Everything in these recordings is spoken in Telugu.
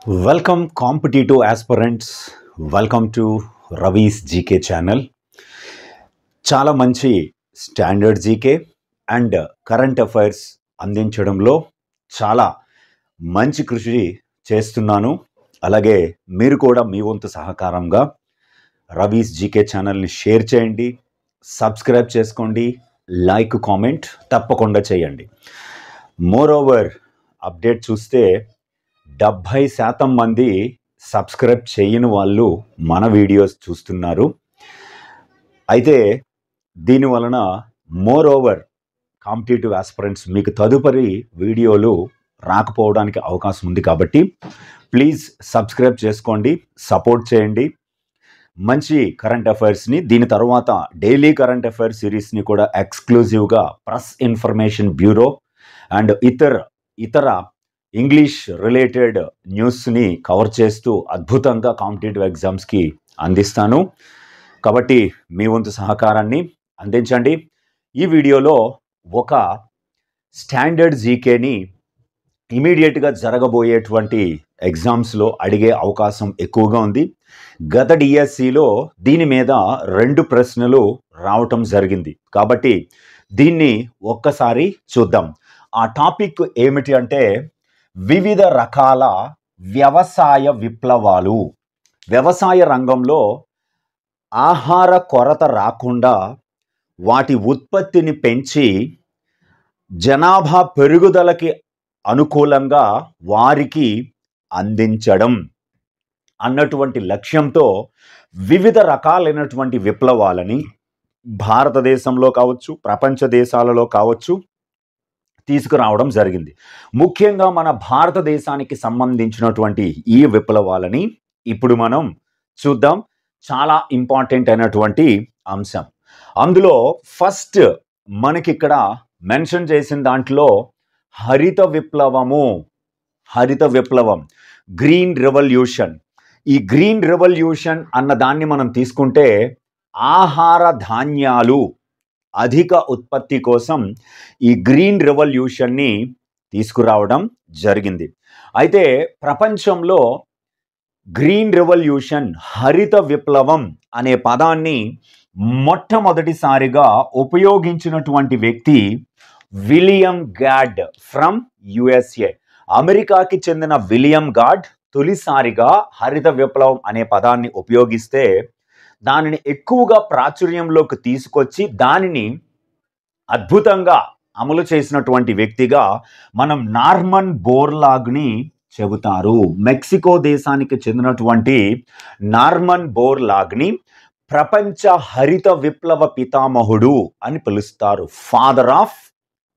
Welcome competitive aspirants. Welcome to Ravi's GK channel. చాలా మంచి standard GK and current affairs అందించడంలో చాలా మంచి కృషి చేస్తున్నాను. అలాగే మీరు కూడా మీ వంతు సహకారంగా రవీస్ జీకే ఛానల్ని షేర్ చేయండి, సబ్స్క్రైబ్ చేసుకోండి, లైక్ కామెంట్ తప్పకుండా చేయండి. మోర్ ఓవర్ అప్డేట్ చూస్తే 70% మంది సబ్స్క్రైబ్ చేయని వాళ్ళు మన వీడియోస్ చూస్తున్నారు. అయితే దీని వలన మోర్ ఓవర్ కాంపిటేటివ్ ఆస్పిరెంట్స్ మీకు తదుపరి వీడియోలు రాకపోవడానికి అవకాశం ఉంది. కాబట్టి ప్లీజ్ సబ్స్క్రైబ్ చేసుకోండి, సపోర్ట్ చేయండి. మంచి కరెంట్ అఫైర్స్ని, దీని తర్వాత డైలీ కరెంట్ అఫైర్స్ సిరీస్ని కూడా ఎక్స్క్లూజివ్గా ప్రెస్ ఇన్ఫర్మేషన్ బ్యూరో అండ్ ఇతర ఇంగ్లీష్ రిలేటెడ్ న్యూస్ని కవర్ చేస్తూ అద్భుతంగా కాంపిటేటివ్ ఎగ్జామ్స్కి అందిస్తాను. కాబట్టి మీ వంతు సహకారాన్ని అందించండి. ఈ వీడియోలో ఒక స్టాండర్డ్ జీకేని ఇమీడియట్గా జరగబోయేటువంటి ఎగ్జామ్స్లో అడిగే అవకాశం ఎక్కువగా ఉంది. గత డిఎస్సిలో దీని మీద 2 ప్రశ్నలు రావటం జరిగింది. కాబట్టి దీన్ని ఒక్కసారి చూద్దాం. ఆ టాపిక్ ఏమిటి అంటే వివిధ రకాల వ్యవసాయ విప్లవాలు. వ్యవసాయ రంగంలో ఆహార కొరత రాకుండా వాటి ఉత్పత్తిని పెంచి జనాభా పెరుగుదలకి అనుకూలంగా వారికి అందించడం అన్నటువంటి లక్ష్యంతో వివిధ రకాలైనటువంటి విప్లవాలని భారతదేశంలో కావచ్చు, ప్రపంచ దేశాలలో కావచ్చు తీసుకురావడం జరిగింది. ముఖ్యంగా మన భారతదేశానికి సంబంధించినటువంటి ఈ విప్లవాలని ఇప్పుడు మనం చూద్దాం. చాలా ఇంపార్టెంట్ అయినటువంటి అంశం. అందులో ఫస్ట్ మనకి ఇక్కడ మెన్షన్ చేసిన దాంట్లో హరిత విప్లవం, గ్రీన్ రెవల్యూషన్. ఈ గ్రీన్ రెవల్యూషన్ అన్న దాన్ని మనం తీసుకుంటే ఆహార ధాన్యాలు అధిక ఉత్పత్తి కోసం ఈ గ్రీన్ రెవల్యూషన్ని తీసుకురావడం జరిగింది. అయితే ప్రపంచంలో గ్రీన్ రెవల్యూషన్, హరిత విప్లవం అనే పదాన్ని మొట్టమొదటిసారిగా ఉపయోగించినటువంటి వ్యక్తి విలియం గాడ్ ఫ్రమ్ యుఎస్ఏ. అమెరికాకి చెందిన విలియం గాడ్ తొలిసారిగా హరిత విప్లవం అనే పదాన్ని ఉపయోగిస్తే దానిని ఎక్కువగా ప్రాచుర్యంలోకి తీసుకొచ్చి దానిని అద్భుతంగా అమలు చేసినటువంటి వ్యక్తిగా మనం నార్మన్ బోర్లాగ్ని చెబుతారు. మెక్సికో దేశానికి చెందినటువంటి నార్మన్ బోర్లాగ్ని ప్రపంచ హరిత విప్లవ పితామహుడు అని పిలుస్తారు, father of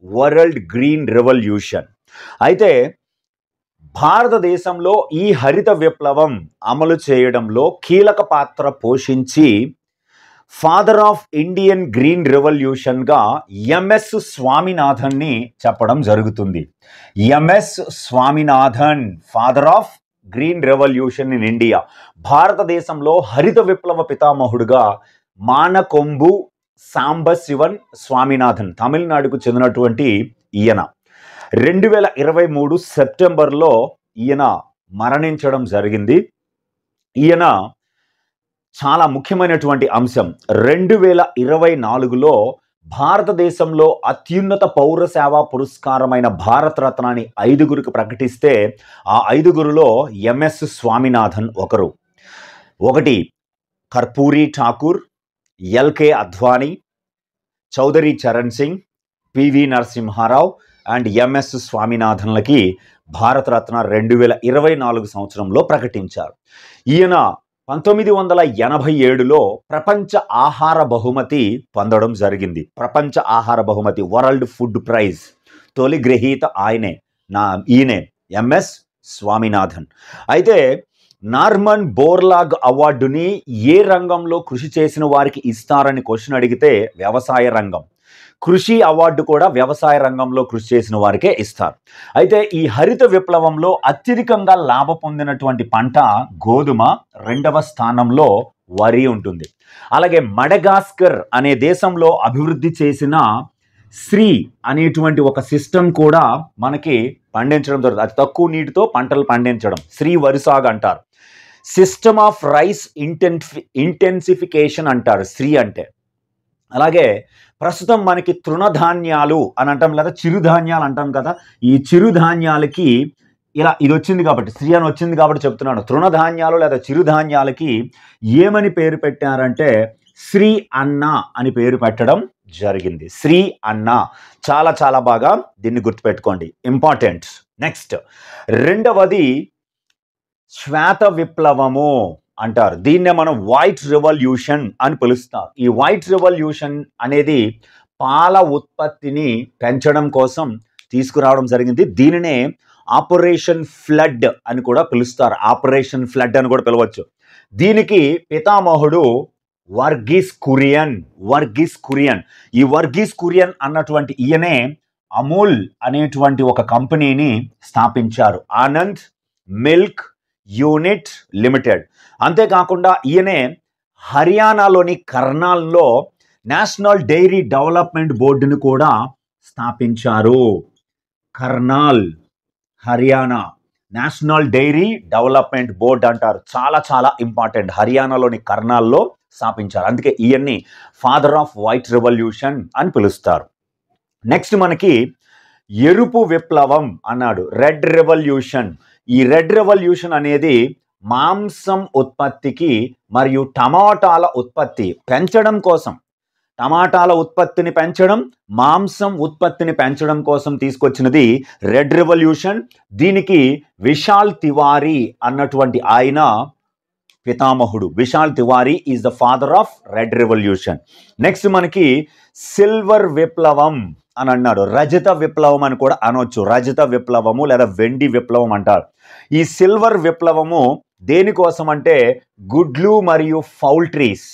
world green revolution. అయితే భారతదేశంలో ఈ హరిత విప్లవం అమలు చేయడంలో కీలక పాత్ర పోషించి ఫాదర్ ఆఫ్ ఇండియన్ గ్రీన్ రెవల్యూషన్గా ఎంఎస్ స్వామినాథన్ని చెప్పడం జరుగుతుంది. MS Swaminathan, father of green revolution in India. భారతదేశంలో హరిత విప్లవ పితామహుడుగా మానకొంబు సాంబశివన్ స్వామినాథన్, తమిళనాడుకు చెందినటువంటి ఈయన 2023 సెప్టెంబర్లో ఈయన మరణించడం జరిగింది. ఈయన చాలా ముఖ్యమైనటువంటి అంశం. 2024లో భారతదేశంలో అత్యున్నత పౌర సేవా పురస్కారమైన భారత రత్నాన్ని 5గురికి ప్రకటిస్తే ఆ 5గురిలో ఎంఎస్ స్వామినాథన్ ఒకరు. 1 Karpoori Thakur, LK Advani, Chaudhary Charan Singh, PV Narasimha Rao and MS స్వామినాథన్లకి భారతరత్న 2024 సంవత్సరంలో ప్రకటించారు. ఈయన 1987లో ప్రపంచ ఆహార బహుమతి పొందడం జరిగింది. ప్రపంచ ఆహార బహుమతి, వరల్డ్ ఫుడ్ ప్రైజ్ తొలి గ్రహీత ఈయనే ఎంఎస్ స్వామినాథన్. అయితే నార్మన్ బోర్లాగ్ అవార్డుని ఏ రంగంలో కృషి చేసిన వారికి ఇస్తారని క్వశ్చన్ అడిగితే వ్యవసాయ రంగం. కృషి అవార్డు కూడా వ్యవసాయ రంగంలో కృషి చేసిన వారికే ఇస్తారు. అయితే ఈ హరిత విప్లవంలో అత్యధికంగా లాభ పొందినటువంటి పంట గోధుమ, 2వ స్థానంలో వరి ఉంటుంది. అలాగే మడగాస్కర్ అనే దేశంలో అభివృద్ధి చేసిన శ్రీ అనేటువంటి ఒక సిస్టమ్ కూడా మనకి పండించడం జరుగుతుంది. అతి తక్కువ నీటితో పంటలు పండించడం శ్రీ వరి సాగు అంటారు. సిస్టమ్ ఆఫ్ రైస్ ఇంటెన్సిఫికేషన్ అంటారు శ్రీ అంటే. అలాగే ప్రస్తుతం మనకి తృణధాన్యాలు అని అంటాం లేదా చిరుధాన్యాలు అంటాం కదా, ఈ చిరుధాన్యాలకి ఇలా ఇది వచ్చింది కాబట్టి శ్రీ అని వచ్చింది కాబట్టి చెప్తున్నాను. తృణధాన్యాలు లేదా చిరుధాన్యాలకి ఏమని పేరు పెట్టారంటే శ్రీ అన్న అని పేరు పెట్టడం జరిగింది. శ్రీ అన్న చాలా చాలా బాగా దీన్ని గుర్తుపెట్టుకోండి, ఇంపార్టెంట్. నెక్స్ట్ రెండవది శ్వేత విప్లవము అంటారు. దీన్నే మనం వైట్ రెవల్యూషన్ అని పిలుస్తాం. ఈ వైట్ రెవల్యూషన్ అనేది పాల ఉత్పత్తిని పెంచడం కోసం తీసుకురావడం జరిగింది. దీనినే ఆపరేషన్ ఫ్లడ్ అని కూడా పిలుస్తారు. ఆపరేషన్ ఫ్లడ్ అని కూడా పిలవచ్చు. దీనికి పితామహుడు వర్గీస్ కురియన్. ఈ వర్గీస్ కురియన్ అన్నటువంటి ఈయనే అమూల్ అనేటువంటి ఒక కంపెనీని స్థాపించారు, ఆనంద్ మిల్క్ యూనిట్ లిమిటెడ్. అంతేకాకుండా ఈయనే హర్యానాలోని కర్నాల్లో నేషనల్ డైరీ డెవలప్మెంట్ బోర్డును కూడా స్థాపించారు. Karnal Haryana national dairy development board అంటారు. చాలా చాలా ఇంపార్టెంట్. హర్యానాలోని కర్నాల్లో స్థాపించారు. అందుకే ఈయన్ని ఫాదర్ ఆఫ్ వైట్ రెవల్యూషన్ అని పిలుస్తారు. నెక్స్ట్ మనకి ఎరుపు విప్లవం అన్నాడు, రెడ్ రెవల్యూషన్. ఈ రెడ్ రెవల్యూషన్ అనేది మాంసం ఉత్పత్తికి మరియు టమాటాల ఉత్పత్తి పెంచడం కోసం, టమాటాల ఉత్పత్తిని పెంచడం, మాంసం ఉత్పత్తిని పెంచడం కోసం తీసుకొచ్చినది రెడ్ రెవల్యూషన్. దీనికి విశాల్ తివారీ అన్నటువంటి ఆయన పితామహుడు. Vishal Tiwari is the father of red revolution. Next మనకి సిల్వర్ విప్లవం అని అన్నాడు. రజత విప్లవం అని కూడా అనొచ్చు. రజత విప్లవము లేదా వెండి విప్లవం అంటారు. ఈ సిల్వర్ విప్లవము దేనికోసం అంటే గుడ్లు మరియు పౌల్ట్రీస్.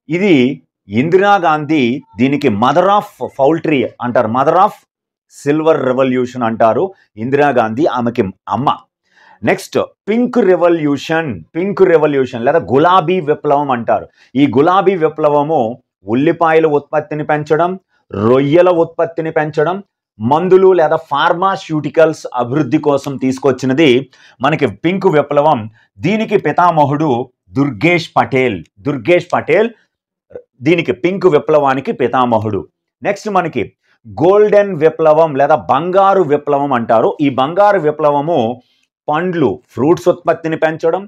ఇది ఇందిరాగాంధీ దీనికి మదర్ ఆఫ్ పౌల్ట్రీ అంటారు, మదర్ ఆఫ్ సిల్వర్ రెవల్యూషన్ అంటారు. ఇందిరాగాంధీ ఆమెకి అమ్మ. నెక్స్ట్ పింక్ రెవల్యూషన్ లేదా గులాబీ విప్లవం అంటారు. ఈ గులాబీ విప్లవము ఉల్లిపాయల ఉత్పత్తిని పెంచడం, రొయ్యల ఉత్పత్తిని పెంచడం, మందులు లేదా ఫార్మాస్యూటికల్స్ అభివృద్ధి కోసం తీసుకొచ్చినది మనకి పింక్ విప్లవం. దీనికి పితామహుడు దుర్గేష్ పటేల్ దీనికి పింక్ విప్లవానికి పితామహుడు. నెక్స్ట్ మనకి గోల్డెన్ విప్లవం లేదా బంగారు విప్లవం అంటారు. ఈ బంగారు విప్లవము పండ్లు ఫ్రూట్స్ ఉత్పత్తిని పెంచడం,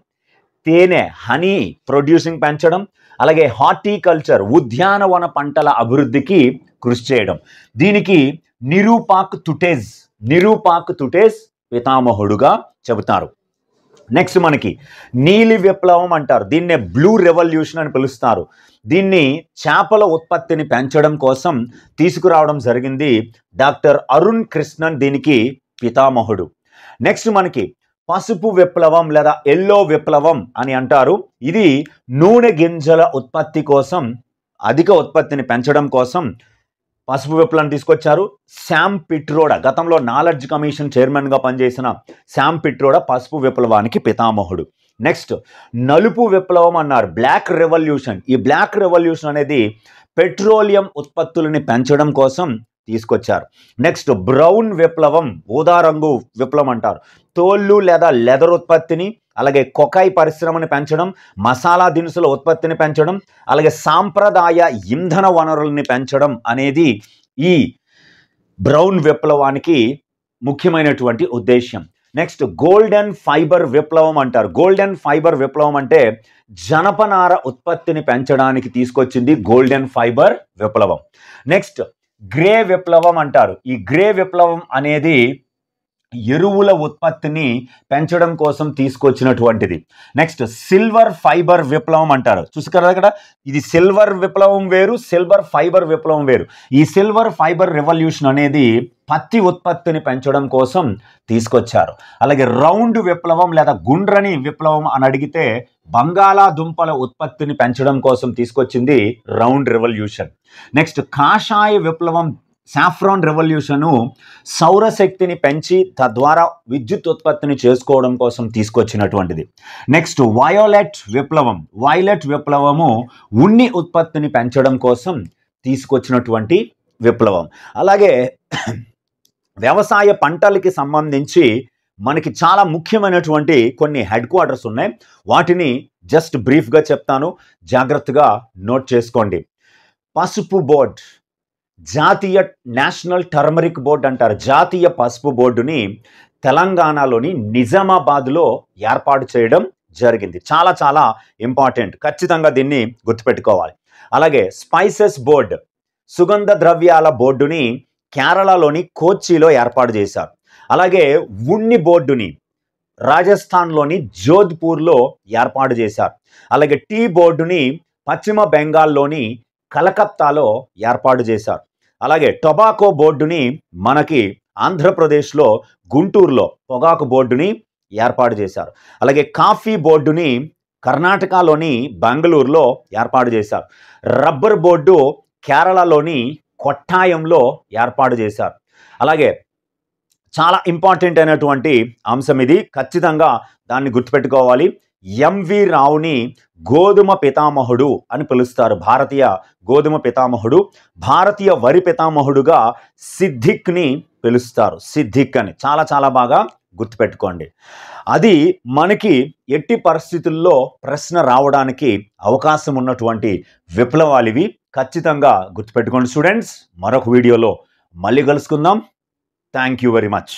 తేనె హనీ ప్రొడ్యూసింగ్ పెంచడం, అలాగే హార్టికల్చర్ ఉద్యానవన పంటల అభివృద్ధికి కృషి చేయడం. దీనికి నిరూపాక్ తుటేజ్ పితామహుడుగా చెబుతారు. నెక్స్ట్ మనకి నీలి విప్లవం అంటారు. దీన్నే బ్లూ రెవల్యూషన్ అని పిలుస్తారు. దీన్ని చేపల ఉత్పత్తిని పెంచడం కోసం తీసుకురావడం జరిగింది. డాక్టర్ అరుణ్ కృష్ణన్ దీనికి పితామహుడు. నెక్స్ట్ మనకి పసుపు విప్లవం లేదా ఎల్లో విప్లవం అని అంటారు. ఇది నూనె గింజల ఉత్పత్తి కోసం, అధిక ఉత్పత్తిని పెంచడం కోసం పసుపు విప్లవం తీసుకొచ్చారు. శామ్ పిట్రోడా, గతంలో నాలెడ్జ్ కమిషన్ చైర్మన్గా పనిచేసిన శామ్ పిట్రోడా పసుపు విప్లవానికి పితామహుడు. నెక్స్ట్ నలుపు విప్లవం అన్నారు, బ్లాక్ రెవల్యూషన్. ఈ బ్లాక్ రెవల్యూషన్ అనేది పెట్రోలియం ఉత్పత్తులని పెంచడం కోసం తీసుకొచ్చారు. నెక్స్ట్ బ్రౌన్ విప్లవం, ఊదా రంగు విప్లవం అంటారు. తోళ్ళు లేదా లెదర్ ఉత్పత్తిని, అలాగే కొకాయి పరిశ్రమని పెంచడం, మసాలా దినుసుల ఉత్పత్తిని పెంచడం, అలాగే సాంప్రదాయ ఇంధన వనరుల్ని పెంచడం అనేది ఈ బ్రౌన్ విప్లవానికి ముఖ్యమైనటువంటి ఉద్దేశ్యం. నెక్స్ట్ గోల్డెన్ ఫైబర్ విప్లవం అంటారు. గోల్డెన్ ఫైబర్ విప్లవం అంటే జనపనార ఉత్పత్తిని పెంచడానికి తీసుకొచ్చింది గోల్డెన్ ఫైబర్ విప్లవం. నెక్స్ట్ గ్రే విప్లవం అంటారు. ఈ గ్రే విప్లవం అనేది ఎరువుల ఉత్పత్తిని పెంచడం కోసం తీసుకొచ్చినటువంటిది. నెక్స్ట్ సిల్వర్ ఫైబర్ విప్లవం అంటారు. చూసుకున్నారు కదా, ఇది సిల్వర్ విప్లవం వేరు, సిల్వర్ ఫైబర్ విప్లవం వేరు. ఈ సిల్వర్ ఫైబర్ రెవల్యూషన్ అనేది పత్తి ఉత్పత్తిని పెంచడం కోసం తీసుకొచ్చారు. అలాగే రౌండ్ విప్లవం లేదా గుండ్రని విప్లవం అని అడిగితే బంగాళాదుంపల ఉత్పత్తిని పెంచడం కోసం తీసుకొచ్చింది రౌండ్ రెవల్యూషన్. నెక్స్ట్ కాషాయ విప్లవం, సాఫ్రాన్ రెవల్యూషను సౌరశక్తిని పెంచి తద్వారా విద్యుత్ ఉత్పత్తిని చేసుకోవడం కోసం తీసుకొచ్చినటువంటిది. నెక్స్ట్ వయోలెట్ విప్లవము ఉన్ని ఉత్పత్తిని పెంచడం కోసం తీసుకొచ్చినటువంటి విప్లవం. అలాగే వ్యవసాయ పంటలకి సంబంధించి మనకి చాలా ముఖ్యమైనటువంటి కొన్ని హెడ్ క్వార్టర్స్ ఉన్నాయి. వాటిని జస్ట్ బ్రీఫ్గా చెప్తాను, జాగ్రత్తగా నోట్ చేసుకోండి. పసుపు బోర్డ్, జాతీయ నేషనల్ టర్మరిక్ బోర్డ్ అంటారు. జాతీయ పసుపు బోర్డుని తెలంగాణలోని నిజామాబాద్లో ఏర్పాటు చేయడం జరిగింది. చాలా చాలా ఇంపార్టెంట్, ఖచ్చితంగా దీన్ని గుర్తుపెట్టుకోవాలి. అలాగే స్పైసెస్ బోర్డ్, సుగంధ ద్రవ్యాల బోర్డుని కేరళలోని కోచ్చిలో ఏర్పాటు చేశారు. అలాగే ఉన్ని బోర్డుని రాజస్థాన్లోని జోధ్పూర్లో ఏర్పాటు చేశారు. అలాగే టీ బోర్డుని పశ్చిమ బెంగాల్లోని కలకత్తాలో ఏర్పాటు చేశారు. అలాగే టొబాకో బోర్డుని మనకి ఆంధ్రప్రదేశ్లో గుంటూరులో పొగాకు బోర్డుని ఏర్పాటు చేశారు. అలాగే కాఫీ బోర్డుని కర్ణాటకలోని బెంగళూరులో ఏర్పాటు చేశారు. రబ్బర్ బోర్డు కేరళలోని కొట్టాయంలో ఏర్పాటు చేశారు. అలాగే చాలా ఇంపార్టెంట్ అయినటువంటి అంశం ఇది, ఖచ్చితంగా దాన్ని గుర్తుపెట్టుకోవాలి. ఎంవి రావుని గోధుమ పితామహుడు అని పిలుస్తారు. భారతీయ గోధుమ పితామహుడు. భారతీయ వరి పితామహుడుగా సిద్దిక్ని పిలుస్తారు. సిద్దిక్ అని చాలా చాలా బాగా గుర్తుపెట్టుకోండి. అది మనకి ఎట్టి పరిస్థితుల్లో ప్రశ్న రావడానికి అవకాశం ఉన్నటువంటి విప్లవాలు ఇవి. ఖచ్చితంగా గుర్తుపెట్టుకోండి స్టూడెంట్స్. మరొక వీడియోలో మళ్ళీ కలుసుకుందాం. Thank you very much.